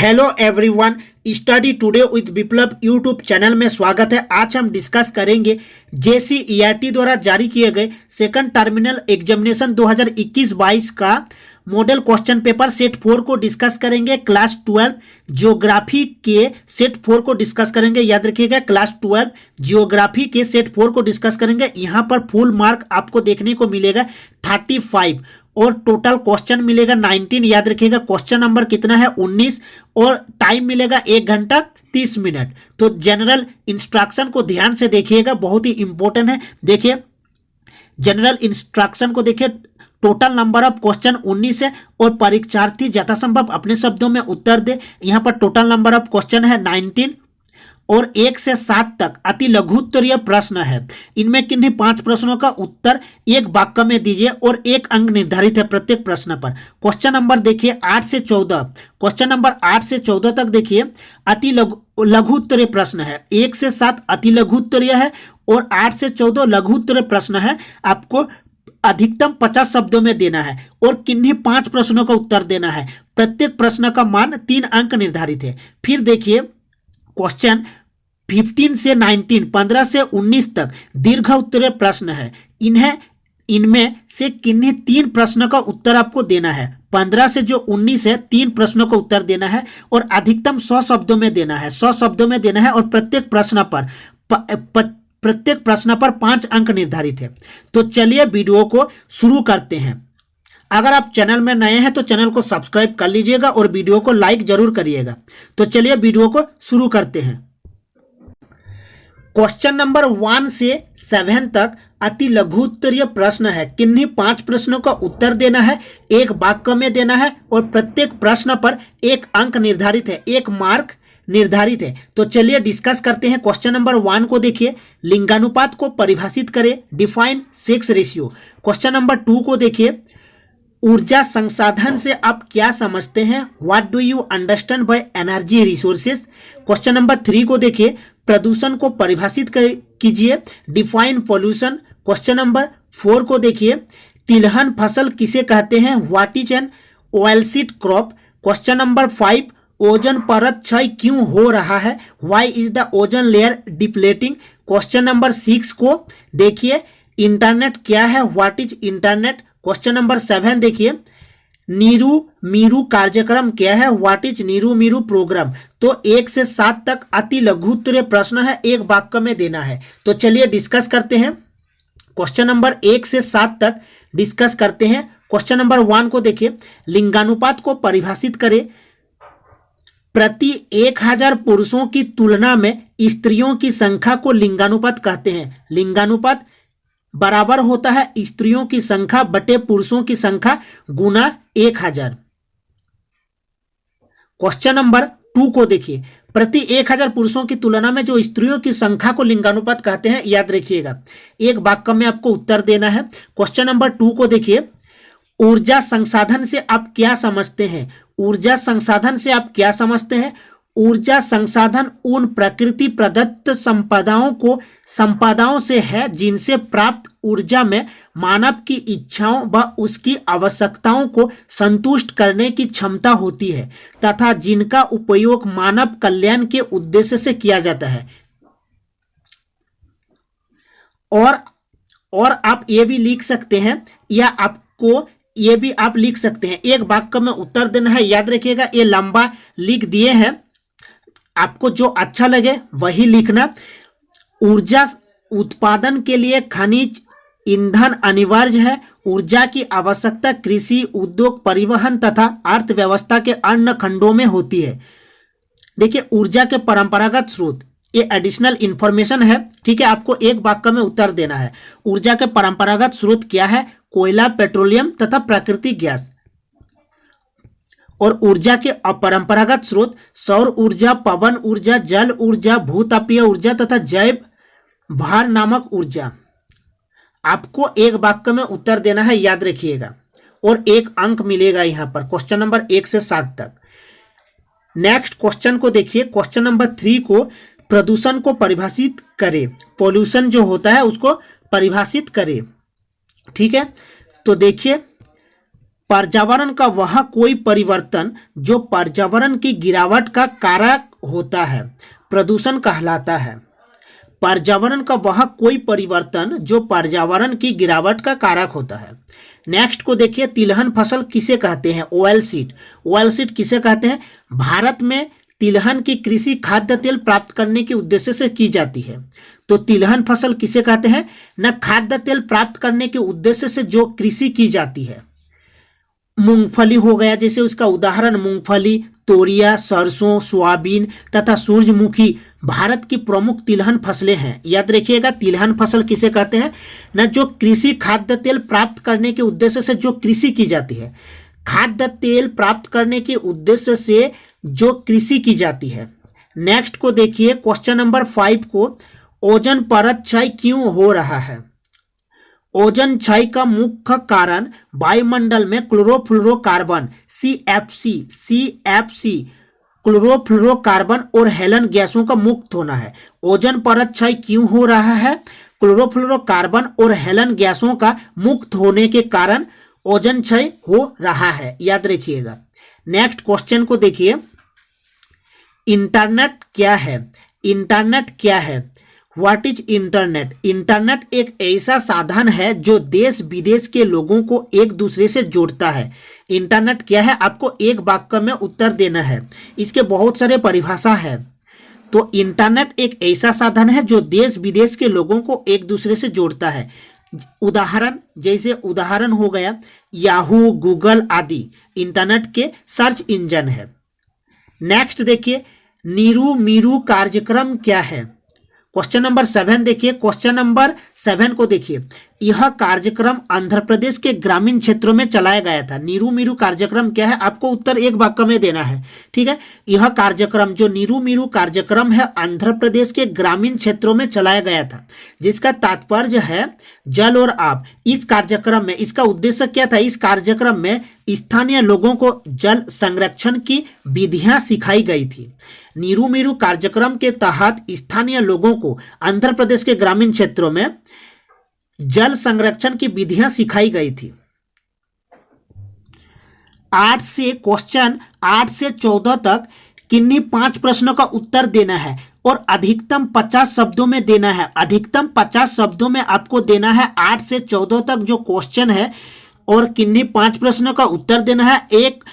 Hello everyone, study today with Viplav YouTube channel में स्वागत है। आज हम डिस्कस करेंगे JCERT द्वारा जारी किए गए सेकंड टर्मिनल एग्जामिनेशन 2021-22 का मॉडल क्वेश्चन पेपर सेट 4 को डिस्कस करेंगे। क्लास 12 जियोग्राफी के सेट 4 को डिस्कस करेंगे। याद रखिएगा, क्लास 12 जियोग्राफी के सेट 4 को डिस्कस करेंगे। यहाँ पर फुल मार्क आपको देखने को मिलेगा 35 और टोटल क्वेश्चन मिलेगा 19। याद रखिएगा, क्वेश्चन नंबर कितना है 19 और टाइम मिलेगा 1 घंटा 30 मिनट। तो जनरल इंस्ट्रक्शन को ध्यान से देखिएगा, बहुत ही इंपॉर्टेंट है। देखिए जनरल इंस्ट्रक्शन को देखिए, टोटल नंबर ऑफ क्वेश्चन 19 है और परीक्षार्थी यथासंभव अपने शब्दों में उत्तर दे। यहाँ पर टोटल नंबर ऑफ क्वेश्चन है 19 और 1 से 7 तक अति लघुत्तरीय प्रश्न है। इनमें किन्हीं 5 प्रश्नों का उत्तर एक वाक्य में दीजिए और 1 अंक निर्धारित है प्रत्येक प्रश्न पर। क्वेश्चन नंबर देखिए 8 से 14, क्वेश्चन नंबर 8 से 14 तक देखिए अति लघुत्तरीय प्रश्न है। 1 से 7 अति लघुत्तरीय है और 8 से 14 लघुत्तरीय प्रश्न है। आपको अधिकतम 50 शब्दों में देना है और किन्हीं 5 प्रश्नों का उत्तर देना है। प्रत्येक प्रश्न का मान 3 अंक निर्धारित है। फिर देखिए क्वेश्चन 15 से 19, 15 से 19 तक दीर्घ उत्तरीय प्रश्न है। इनमें से किन्हीं 3 प्रश्नों का उत्तर आपको देना है। 15 से जो 19 है 3 प्रश्नों का उत्तर देना है और अधिकतम 100 शब्दों में देना है। 100 शब्दों में देना है और प्रत्येक प्रश्न पर 5 अंक निर्धारित है। तो चलिए वीडियो को शुरू करते हैं। अगर आप चैनल में नए हैं तो चैनल को सब्सक्राइब कर लीजिएगा और वीडियो को लाइक जरूर करिएगा। तो चलिए वीडियो को शुरू करते हैं। क्वेश्चन नंबर 1 से 7 तक अति लघुत्तरीय प्रश्न है। किन्हीं 5 प्रश्नों का उत्तर देना है, 1 वाक्य में देना है और प्रत्येक प्रश्न पर 1 अंक निर्धारित है, 1 मार्क निर्धारित है। तो चलिए डिस्कस करते हैं। क्वेश्चन नंबर 1 को देखिए, लिंगानुपात को परिभाषित करें, define sex ratio. Question number 2 को देखिए, ऊर्जा संसाधन से आप क्या समझते हैं, what do you understand by energy resources. Question number 3 को देखिए, प्रदूषण को परिभाषित कीजिए, डिफाइन पॉल्यूशन। क्वेश्चन नंबर 4 को देखिए, तिलहन फसल किसे कहते हैं, what is an oilseed crop. Question number 5, ozone परत क्षय क्यों हो रहा है, why is the ozone layer depleting. Question number 6 को देखिए, इंटरनेट क्या है, what is internet. Question number 7 देखिए, नीरू मीरू कार्यक्रम क्या है, what is Neeru Miru programme. तो 1 से 7 तक अति लघुत्तरीय प्रश्न है, 1 वाक्य में देना है। तो चलिए डिस्कस करते हैं। क्वेश्चन नंबर 1 से 7 तक डिस्कस करते हैं। क्वेश्चन नंबर 1 को देखिए, लिंगानुपात को परिभाषित करें, प्रति 1000 पुरुषों की तुलना में स्त्रियों की संख्या को लिंगानुपात कहते हैं। लिंगानुपात बराबर होता है स्त्रियों की संख्या बटे पुरुषों की संख्या गुना 1000। क्वेश्चन नंबर 2 को देखिए, प्रति 1000 पुरुषों की तुलना में जो स्त्रियों की संख्या को लिंगानुपात कहते हैं। याद रखिएगा, 1 वाक्य में आपको उत्तर देना है। क्वेश्चन नंबर 2 को देखिए, ऊर्जा संसाधन से आप क्या समझते हैं। ऊर्जा संसाधन से आप क्या समझते हैं, ऊर्जा संसाधन उन प्रकृति प्रदत्त संपदाओं से है जिनसे प्राप्त ऊर्जा में मानव की इच्छाओं व उसकी आवश्यकताओं को संतुष्ट करने की क्षमता होती है तथा जिनका उपयोग मानव कल्याण के उद्देश्य से किया जाता है। और आप ये भी लिख सकते हैं या आपको ये भी आप लिख सकते हैं, 1 वाक्य में उत्तर देना है। याद रखिएगा, ये लंबा लिख दिए हैं, आपको जो अच्छा लगे वही लिखना। ऊर्जा उत्पादन के लिए खनिज ईंधन अनिवार्य है। ऊर्जा की आवश्यकता कृषि, उद्योग, परिवहन तथा अर्थव्यवस्था के अन्य खंडों में होती है। देखिए ऊर्जा के परंपरागत स्रोत, ये एडिशनल इंफॉर्मेशन है, ठीक है। आपको 1 वाक्य में उत्तर देना है। ऊर्जा के परंपरागत स्रोत क्या है, कोयला, पेट्रोलियम तथा प्राकृतिक गैस। और ऊर्जा के अपरंपरागत स्रोत सौर ऊर्जा, पवन ऊर्जा, जल ऊर्जा, भूतापीय ऊर्जा तथा जैव भार नामक ऊर्जा। आपको 1 वाक्य में उत्तर देना है, याद रखिएगा, और 1 अंक मिलेगा यहां पर। क्वेश्चन नंबर 1 से 7 तक। नेक्स्ट क्वेश्चन को देखिए, क्वेश्चन नंबर 3 को, प्रदूषण को परिभाषित करें। पॉल्यूशन जो होता है उसको परिभाषित करें, ठीक है। तो देखिए पर्यावरण का वह कोई परिवर्तन जो पर्यावरण की गिरावट का कारक होता है प्रदूषण कहलाता है। पर्यावरण का वह कोई परिवर्तन जो पर्यावरण की गिरावट का कारक होता है। नेक्स्ट को देखिए, तिलहन फसल किसे कहते हैं? Oil seed. ऑयल सीड किसे कहते हैं? भारत में तिलहन की कृषि खाद्य तेल प्राप्त करने के उद्देश्य से की जाती है। तो तिलहन फसल किसे कहते हैं? न खाद्य तेल प्राप्त करने के उद्देश्य से जो कृषि की जाती है। मूंगफली हो गया, जैसे उसका उदाहरण मूंगफली, तोरिया, सरसों, सोयाबीन तथा सूरजमुखी भारत की प्रमुख तिलहन फसलें हैं। याद रखिएगा, तिलहन फसल किसे कहते हैं? न जो कृषि खाद्य तेल प्राप्त करने के उद्देश्य से जो कृषि की जाती है। खाद्य तेल प्राप्त करने के उद्देश्य से जो कृषि की जाती है। नेक्स्ट को देखिए, क्वेश्चन नंबर 5 को, ओजोन परत क्षय क्यों हो रहा है? ओजोन क्षय का मुख्य कारण वायुमंडल में क्लोरोफ्लोरोकार्बन CFC क्लोरोफ्लोरोकार्बन और हेलन गैसों का मुक्त होना है। ओजोन परत क्षय क्यों हो रहा है? क्लोरोफ्लोरोकार्बन और हेलन गैसों का मुक्त होने के कारण ओजोन क्षय हो रहा है, याद रखिएगा। नेक्स्ट क्वेश्चन को देखिए, इंटरनेट क्या है? इंटरनेट क्या है? What is internet? इंटरनेट एक ऐसा साधन है जो देश विदेश के लोगों को एक दूसरे से जोड़ता है। इंटरनेट क्या है? आपको एक वाक्य में उत्तर देना है। इसके बहुत सारे परिभाषा है। तो इंटरनेट एक ऐसा साधन है जो देश विदेश के लोगों को एक दूसरे से जोड़ता है। उदाहरण, जैसे उदाहरण हो गया याहू, गूगल आदि इंटरनेट के सर्च इंजन है। नेक्स्ट देखिए, नीरू मीरू कार्यक्रम क्या है? क्वेश्चन नंबर 7 देखिए। क्वेश्चन नंबर 7 को देखिए, यह कार्यक्रम आंध्र प्रदेश के ग्रामीण क्षेत्रों में चलाया गया था। नीरू मीरू कार्यक्रम क्या है? आपको उत्तर एक वाक्य में देना है, ठीक है। यह कार्यक्रम, जो नीरू मीरू कार्यक्रम है, आंध्र प्रदेश के ग्रामीण क्षेत्रों में चलाया गया था, जिसका तात्पर्य है जल और आप। इस कार्यक्रम में इसका उद्देश्य क्या था? इस कार्यक्रम में स्थानीय लोगों को जल संरक्षण की विधियां सिखाई गई थी। नीरू मीरू कार्यक्रम के तहत स्थानीय लोगों को आंध्र प्रदेश के ग्रामीण क्षेत्रों में जल संरक्षण की विधियां सिखाई गई थी। 8 से 14 तक किन्हीं 5 प्रश्नों का उत्तर देना है और अधिकतम 50 शब्दों में देना है। अधिकतम 50 शब्दों में आपको देना है 8 से 14 तक जो क्वेश्चन है, और किन्हीं 5 प्रश्नों का उत्तर देना है। एक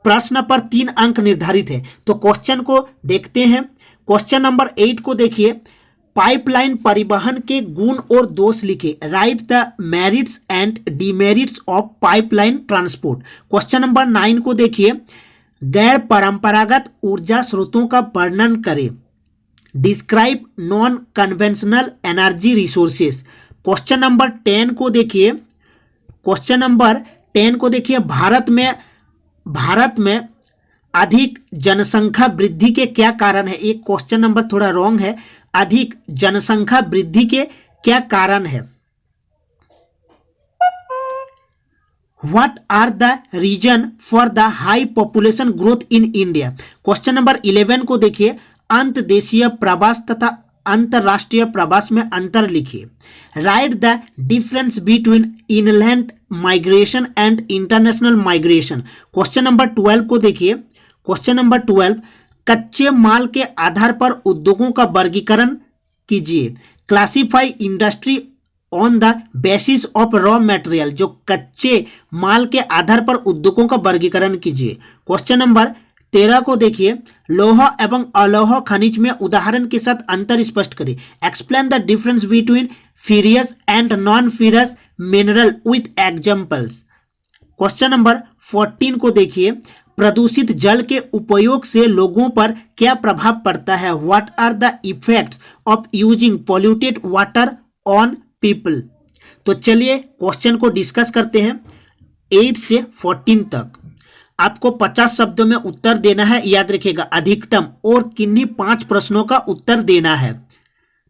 प्रश्न पर 3 अंक निर्धारित है। तो क्वेश्चन को देखते हैं। क्वेश्चन नंबर 8 को देखिए, पाइपलाइन परिवहन के गुण और दोष लिखे। Right the merits and demerits of pipeline transport. Question number 9 को देखिए, गैर परंपरागत ऊर्जा स्रोतों का वर्णन करें। Describe non conventional energy resources. Question number 10 को देखिए। क्वेश्चन नंबर 10 को देखिए, भारत में अधिक जनसंख्या वृद्धि के क्या कारण है? एक क्वेश्चन नंबर थोड़ा रॉन्ग है। अधिक जनसंख्या वृद्धि के क्या कारण है? What are the reason for the high population growth in India? Question number 11 को देखिए, अंतदेशीय प्रवास तथा अंतरराष्ट्रीय प्रवास में अंतर लिखिए। Right the difference between inland migration and international migration. Question number 12 को देखिए। क्वेश्चन नंबर 12, कच्चे माल के आधार पर उद्योगों का वर्गीकरण कीजिए। Classify industry on the basis of raw material. जो कच्चे माल के आधार पर उद्योगों का वर्गीकरण कीजिए। क्वेश्चन नंबर 13 को देखिए, लौह एवं अलौह खनिज में उदाहरण के साथ अंतर स्पष्ट करें। Explain the difference between furious and non furious mineral with examples. Question number 14 को देखिए, प्रदूषित जल के उपयोग से लोगों पर क्या प्रभाव पड़ता है? What are the effects of using polluted water on people. तो चलिए क्वेश्चन को डिस्कस करते हैं। 8 से 14 तक आपको 50 शब्दों में उत्तर देना है, याद रखिएगा, अधिकतम, और किन्हीं 5 प्रश्नों का उत्तर देना है,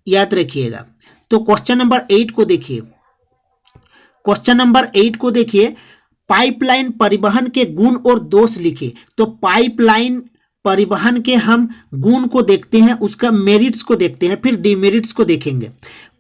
याद रखिएगा। तो क्वेश्चन नंबर 8 को देखिए। क्वेश्चन नंबर 8 को देखिए, पाइपलाइन परिवहन के गुण और दोष लिखे। तो पाइपलाइन परिवहन के हम गुण को देखते हैं, उसका मेरिट्स को देखते हैं, फिर डिमेरिट्स को देखेंगे।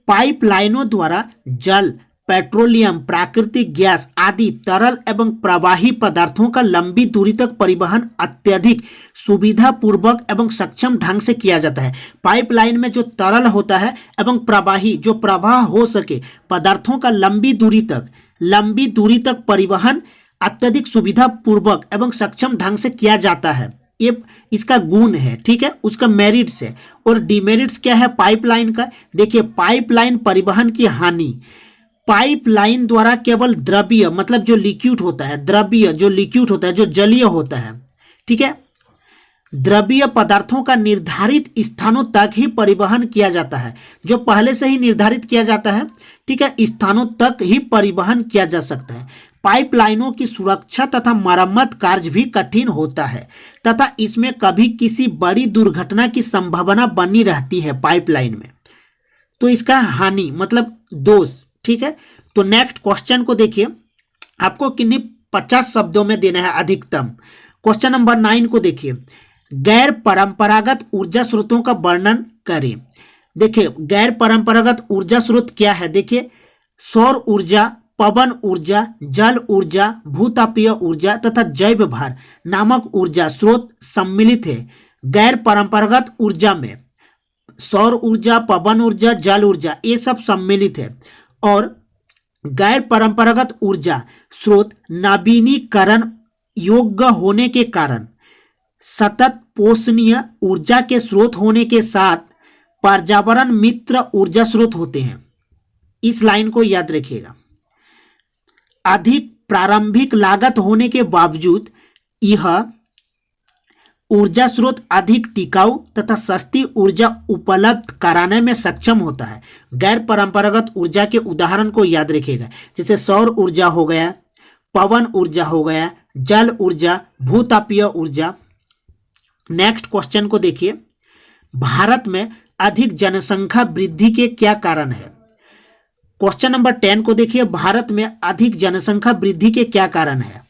पाइपलाइनों द्वारा जल पेट्रोलियम, प्राकृतिक गैस आदि तरल एवं प्रवाही पदार्थों का लंबी दूरी तक परिवहन अत्यधिक सुविधापूर्वक एवं सक्षम ढंग से किया जाता है। पाइपलाइन में जो तरल होता है एवं प्रवाही जो प्रवाह हो सके पदार्थों का लंबी दूरी तक परिवहन अत्यधिक सुविधापूर्वक एवं सक्षम ढंग से किया जाता है। ये इसका गुण है, ठीक है, उसका मेरिट्स है। और डिमेरिट्स क्या है पाइपलाइन का? देखिए, पाइपलाइन परिवहन की हानि, पाइपलाइन द्वारा केवल द्रव्य मतलब जो लिक्विड होता है, द्रव्य जो लिक्विड होता है, जो जलीय होता है, ठीक है, द्रव्य पदार्थों का निर्धारित स्थानों तक ही परिवहन किया जाता है, जो पहले से ही निर्धारित किया जाता है, ठीक है, स्थानों तक ही परिवहन किया जा सकता है। पाइपलाइनों की सुरक्षा तथा मरम्मत कार्य भी कठिन होता है तथा इसमें कभी किसी बड़ी दुर्घटना की संभावना बनी रहती है पाइपलाइन में। तो इसका हानि मतलब दोष, ठीक है। तो नेक्स्ट क्वेश्चन को देखिए, आपको किन्हीं 50 शब्दों में देना है अधिकतम। क्वेश्चन नंबर 9 को देखिए, गैर परंपरागत ऊर्जा स्रोतों का वर्णन करें। देखिए, गैर परंपरागत ऊर्जा स्रोत क्या है? देखिए, सौर ऊर्जा, पवन ऊर्जा, जल ऊर्जा, भूतापीय ऊर्जा तथा जैव भार नामक ऊर्जा स्रोत सम्मिलित है। गैर परंपरागत ऊर्जा में सौर ऊर्जा, पवन ऊर्जा, जल ऊर्जा ये सब सम्मिलित है। और गैर परंपरागत ऊर्जा स्रोत नवीनीकरण योग्य होने के कारण, सतत पोषणीय ऊर्जा के स्रोत होने के साथ पर्यावरण मित्र ऊर्जा स्रोत होते हैं। इस लाइन को याद रखिएगा। अधिक प्रारंभिक लागत होने के बावजूद यह ऊर्जा स्रोत अधिक टिकाऊ तथा सस्ती ऊर्जा उपलब्ध कराने में सक्षम होता है। गैर परंपरागत ऊर्जा के उदाहरण को याद रखिएगा, जैसे सौर ऊर्जा हो गया, पवन ऊर्जा हो गया, जल ऊर्जा, भूतापीय ऊर्जा। नेक्स्ट क्वेश्चन को देखिए, भारत में अधिक जनसंख्या वृद्धि के क्या कारण है? क्वेश्चन नंबर 10 को देखिए, भारत में अधिक जनसंख्या वृद्धि के क्या कारण है?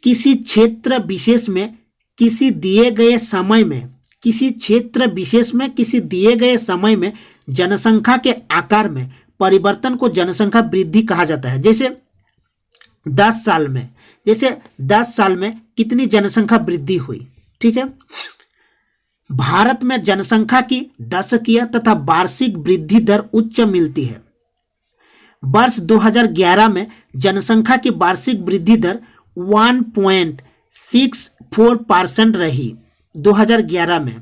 किसी क्षेत्र विशेष में किसी दिए गए समय में, किसी क्षेत्र विशेष में किसी दिए गए समय में जनसंख्या के आकार में परिवर्तन को जनसंख्या वृद्धि कहा जाता है। जैसे 10 साल में, जैसे 10 साल में कितनी जनसंख्या वृद्धि हुई, ठीक है। भारत में जनसंख्या की दशकीय तथा वार्षिक वृद्धि दर उच्च मिलती है। वर्ष 2011 में जनसंख्या की वार्षिक वृद्धि दर 1.64% रही। 2011 में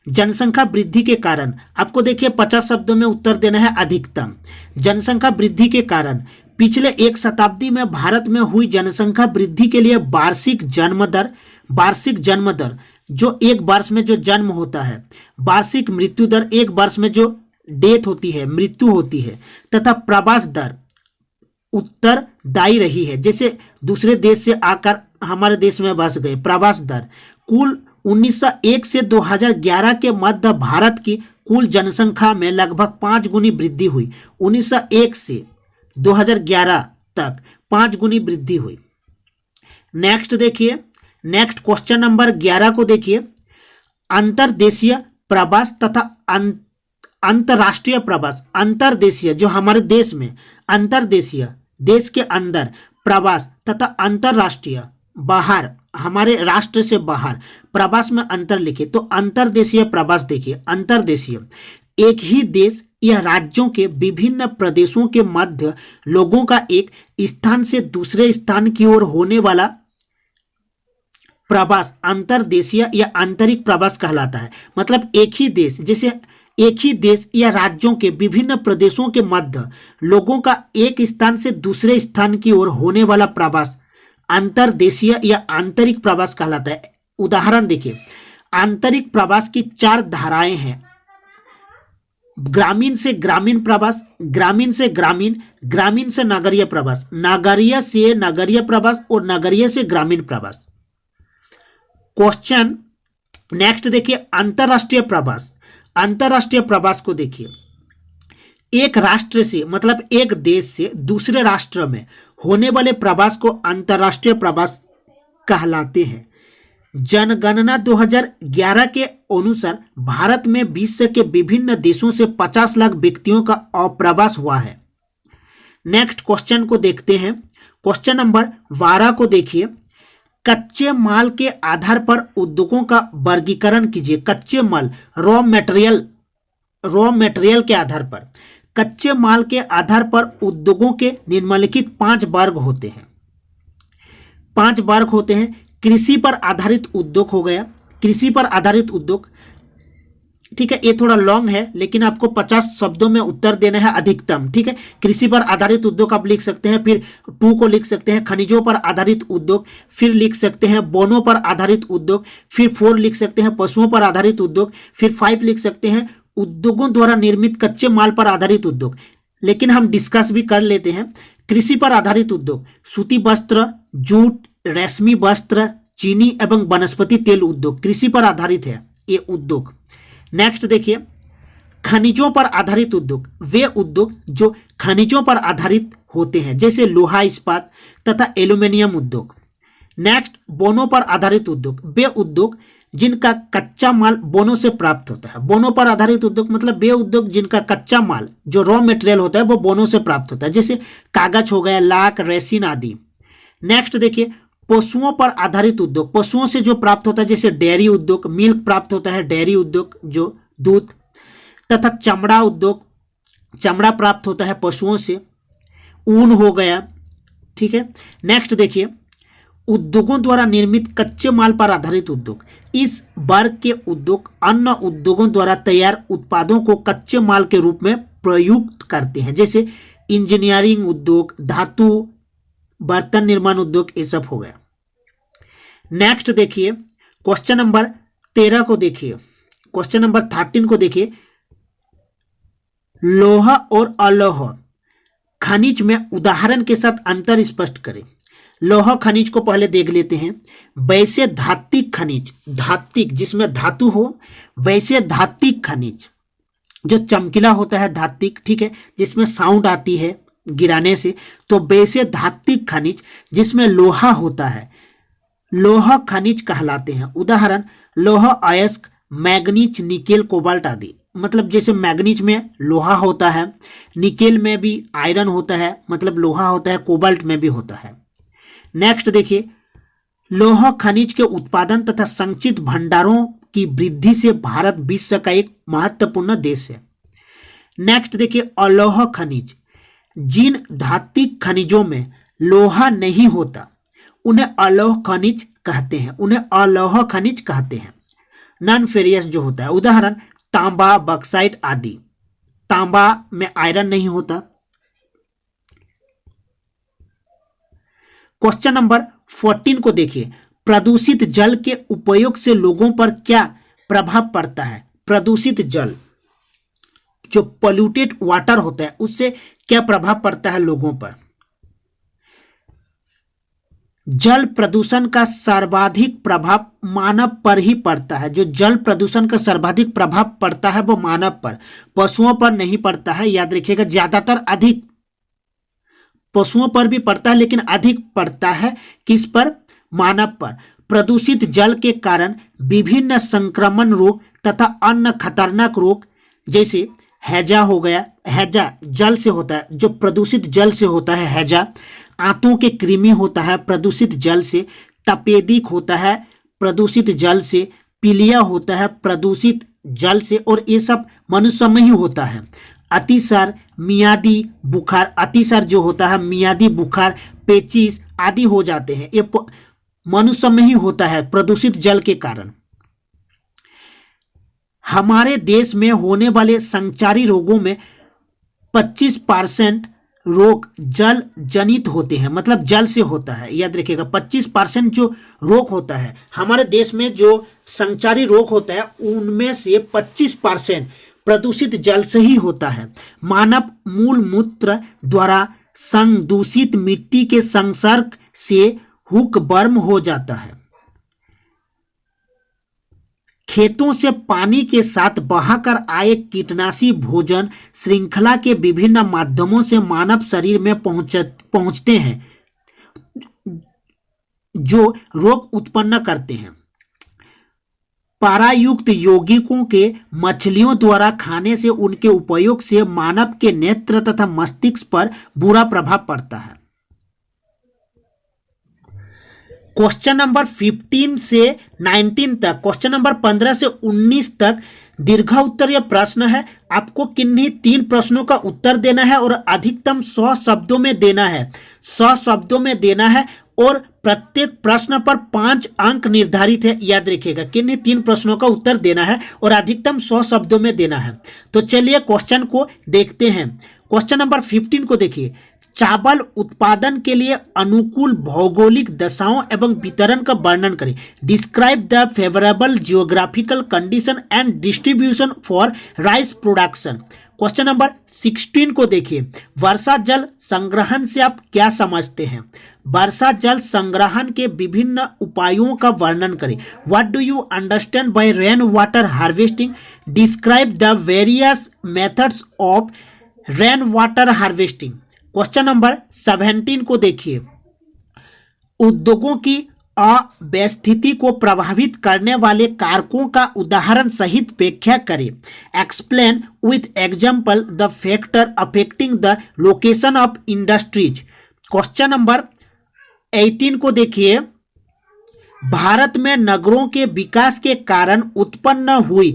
जनसंख्या वृद्धि के कारण, आपको देखिए 50 शब्दों में उत्तर देना है अधिकतम। जनसंख्या वृद्धि के कारण पिछले एक शताब्दी में भारत में हुई जनसंख्या वृद्धि के लिए वार्षिक जन्म दर जो एक वर्ष में जो जन्म होता है, वार्षिक मृत्यु दर एक वर्ष में जो डेथ होती है, मृत्यु होती है, तथा प्रवास दर उत्तरदायी रही है। जैसे दूसरे देश से आकर हमारे देश में बस गए, प्रवास दर। कुल 1901 से 2011 के मध्य भारत की कुल जनसंख्या में लगभग 5 गुनी वृद्धि हुई। 1901 से 2011 तक 5 गुनी वृद्धि हुई। नेक्स्ट देखिए, नेक्स्ट क्वेश्चन नंबर 11 को देखिए, अंतर्देशीय प्रवास तथा अंतरराष्ट्रीय प्रवास। अंतर्देशीय जो हमारे देश में, अंतर्देशीय देश के अंदर प्रवास तथा अंतरराष्ट्रीय बाहर, हमारे राष्ट्र से बाहर प्रवास में अंतर लिखे तो अंतर्देशीय प्रवास। देखिए, अंतर्देशीय एक ही देश या राज्यों के विभिन्न प्रदेशों के मध्य लोगों का एक स्थान से दूसरे स्थान की ओर होने वाला प्रवास अंतर्देशीय या आंतरिक प्रवास कहलाता है। मतलब एक ही देश, जैसे एक ही देश या राज्यों के विभिन्न प्रदेशों के मध्य लोगों का एक स्थान से दूसरे स्थान की ओर होने वाला प्रवास अंतर्देशीय या आंतरिक प्रवास कहलाता है। उदाहरण देखिए, आंतरिक प्रवास की 4 धाराएं हैं। ग्रामीण से ग्रामीण प्रवास, ग्रामीण से ग्रामीण, ग्रामीण से नगरीय प्रवास, नगरीय से नगरीय प्रवास और नगरीय से ग्रामीण प्रवास। क्वेश्चन नेक्स्ट देखिए, अंतरराष्ट्रीय प्रवास। अंतरराष्ट्रीय प्रवास को देखिए, एक राष्ट्र से मतलब एक देश से दूसरे राष्ट्र में होने वाले प्रवास को अंतरराष्ट्रीय प्रवास कहलाते हैं। जनगणना 2011 के अनुसार भारत में विश्व के विभिन्न देशों से 50 लाख व्यक्तियों का अप्रवास हुआ है। नेक्स्ट क्वेश्चन को देखते हैं। क्वेश्चन नंबर 12 को देखिए। कच्चे माल के आधार पर उद्योगों का वर्गीकरण कीजिए। कच्चे माल, रॉ मटेरियल के आधार पर, कच्चे माल के आधार पर उद्योगों के निम्नलिखित 5 वर्ग होते हैं। 5 वर्ग होते हैं। कृषि पर आधारित उद्योग हो गया, कृषि पर आधारित उद्योग, ठीक है। ये थोड़ा लॉन्ग है लेकिन आपको 50 शब्दों में उत्तर देना है अधिकतम, ठीक है। कृषि पर आधारित उद्योग आप लिख सकते हैं, फिर 2 को लिख सकते हैं खनिजों पर आधारित उद्योग, फिर लिख सकते हैं वनों पर आधारित उद्योग, फिर 4 लिख सकते हैं पशुओं पर आधारित उद्योग, फिर 5 लिख सकते हैं उद्योगों द्वारा निर्मित कच्चे माल पर आधारित उद्योग। लेकिन हम डिस्कस भी कर लेते हैं। कृषि पर आधारित उद्योग, सूती वस्त्र, जूट, रेशमी वस्त्र, चीनी एवं वनस्पति तेल उद्योग कृषि पर आधारित है ये उद्योग। नेक्स्ट देखिए, खनिजों पर आधारित उद्योग, वे उद्योग जो खनिजों पर आधारित होते हैं जैसे लोहा इस्पात तथा एल्यूमिनियम उद्योग। नेक्स्ट, वनों पर आधारित उद्योग, वे उद्योग जिनका कच्चा माल वनों से प्राप्त होता है। वनों पर आधारित उद्योग मतलब वे उद्योग जिनका कच्चा माल जो रॉ मटेरियल होता है वो वनों से प्राप्त होता है, जैसे कागज हो गया, लाख, रेसिन आदि। नेक्स्ट देखिए, पशुओं पर आधारित उद्योग, पशुओं से जो प्राप्त होता है जैसे डेयरी उद्योग, मिल्क प्राप्त होता है, डेयरी उद्योग जो दूध, तथा चमड़ा उद्योग, चमड़ा प्राप्त होता है पशुओं से, ऊन हो गया, ठीक है। नेक्स्ट देखिए, उद्योगों द्वारा निर्मित कच्चे माल पर आधारित उद्योग, इस वर्ग के उद्योग अन्य उद्योगों द्वारा तैयार उत्पादों को कच्चे माल के रूप में प्रयुक्त करते हैं, जैसे इंजीनियरिंग उद्योग, धातु, बर्तन निर्माण उद्योग, ये सब हो गया। नेक्स्ट देखिए, क्वेश्चन नंबर 13 को देखिए। क्वेश्चन नंबर 13 को देखिए। लौह और अलौह खनिज में उदाहरण के साथ अंतर स्पष्ट करें। लौह खनिज को पहले देख लेते हैं। वैसे धात्विक खनिज, धात्विक जिसमें धातु हो, वैसे धात्विक खनिज जो चमकीला होता है, धात्विक, ठीक है, जिसमें साउंड आती है गिराने से, तो वैसे धात्विक खनिज जिसमें लोहा होता है लौह खनिज कहलाते हैं। उदाहरण, लौह अयस्क, मैग्नीज, निकेल, कोबाल्ट आदि। मतलब जैसे मैग्नीज में लोहा होता है, निकेल में भी आयरन होता है, मतलब लोहा होता है, कोबाल्ट में भी होता है। नेक्स्ट देखिए, लौह खनिज के उत्पादन तथा संचित भंडारों की वृद्धि से भारत विश्व का एक महत्वपूर्ण देश है। नेक्स्ट देखिए, अलौह खनिज, जिन धात्विक खनिजों में लोहा नहीं होता उन्हें अलौह खनिज कहते हैं, उन्हें अलौह खनिज कहते हैं। नॉन फेरियस जो होता है, उदाहरण तांबा, बक्साइट आदि। तांबा में आयरन नहीं होता। क्वेश्चन नंबर 14 को देखिए। प्रदूषित जल के उपयोग से लोगों पर क्या प्रभाव पड़ता है। प्रदूषित जल जो पोल्यूटेड वाटर होता है उससे क्या प्रभाव पड़ता है लोगों पर। जल प्रदूषण का सर्वाधिक प्रभाव मानव पर ही पड़ता है। जो जल प्रदूषण का सर्वाधिक प्रभाव पड़ता है वो मानव पर, पशुओं पर नहीं पड़ता है। याद रखिएगा, ज्यादातर अधिक पशुओं पर भी पड़ता है लेकिन अधिक पड़ता है किस पर, मानव पर। प्रदूषित जल के कारण विभिन्न संक्रमण रोग तथा अन्य खतरनाक रोग जैसे हैजा हो गया, हैजा जल से होता है, जो प्रदूषित जल से होता है हैजा। आंतों के कृमि होता है प्रदूषित जल से। तपेदिक होता है प्रदूषित जल से। पीलिया होता है प्रदूषित जल से, और ये सब मनुष्य में ही होता है। अतिसार, मियादी बुखार, अतिसार जो होता है, मियादी बुखार, पेचिस आदि हो जाते हैं, ये मनुष्य में ही होता है प्रदूषित जल के कारण। हमारे देश में होने वाले संचारी रोगों में 25% रोग जल जनित होते हैं, मतलब जल से होता है। याद रखिएगा, 25% जो रोग होता है हमारे देश में, जो संचारी रोग होता है उनमें से 25% प्रदूषित जल से ही होता है। मानव मूल मूत्र द्वारा संदूषित मिट्टी के संसर्ग से हुक बर्म हो जाता है। खेतों से पानी के साथ बहाकर आए कीटनाशी भोजन श्रृंखला के विभिन्न माध्यमों से मानव शरीर में पहुंचते हैं जो रोग उत्पन्न करते हैं। पारायुक्त यौगिकों के मछलियों द्वारा खाने से उनके उपयोग से मानव के नेत्र तथा मस्तिष्क पर बुरा प्रभाव पड़ता है। क्वेश्चन नंबर 15 से 19 तक, क्वेश्चन नंबर 15 से 19 तक दीर्घ उत्तरीय प्रश्न है। आपको किन्हीं 3 प्रश्नों का उत्तर देना है और अधिकतम 100 शब्दों में देना है, 100 शब्दों में देना है और प्रत्येक प्रश्न पर 5 अंक निर्धारित है। याद रखिएगा किन्हीं 3 प्रश्नों का उत्तर देना है और अधिकतम 100 शब्दों में देना है। तो चलिए क्वेश्चन को देखते हैं। क्वेश्चन नंबर 15 को देखिए, चावल उत्पादन के लिए अनुकूल भौगोलिक दशाओं एवं वितरण का वर्णन करें। Describe the favourable geographical condition and distribution for rice production. Question number 16 को देखिए, वर्षा जल संग्रहण से आप क्या समझते हैं। वर्षा जल संग्रहण के विभिन्न उपायों का वर्णन करें। What do you understand by rain water harvesting. Describe the various methods of rain water harvesting. Question number 17 को देखिए, उद्योगों की अव्यवस्थिति को प्रभावित करने वाले कारकों का उदाहरण सहित व्याख्या करें। Explain with example the factor affecting the location of industries. Question number 18 को देखिए, भारत में नगरों के विकास के कारण उत्पन्न हुई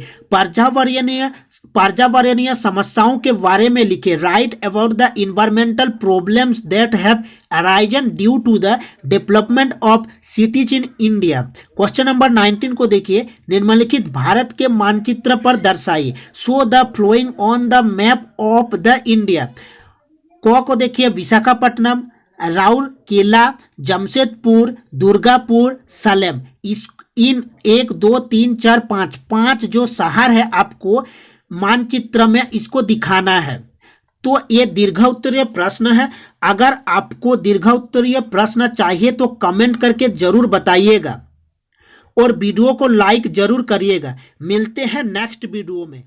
पर्यावरणीय समस्याओं के बारे में लिखे। Write about the environmental problems that have arisen due to the development of cities in India. Question number 19 को देखिए, निम्नलिखित भारत के मानचित्र पर दर्शाइए। Show the following on the map of the India. को देखिए, विशाखापट्टनम, राउरकेला, जमशेदपुर, दुर्गापुर, सलेम। इन 1 2 3 4 5 जो शहर है आपको मानचित्र में इसको दिखाना है। तो ये दीर्घ उत्तरीय प्रश्न है। अगर आपको दीर्घ उत्तरीय प्रश्न चाहिए तो कमेंट करके जरूर बताइएगा और वीडियो को लाइक जरूर करिएगा। मिलते हैं नेक्स्ट वीडियो में।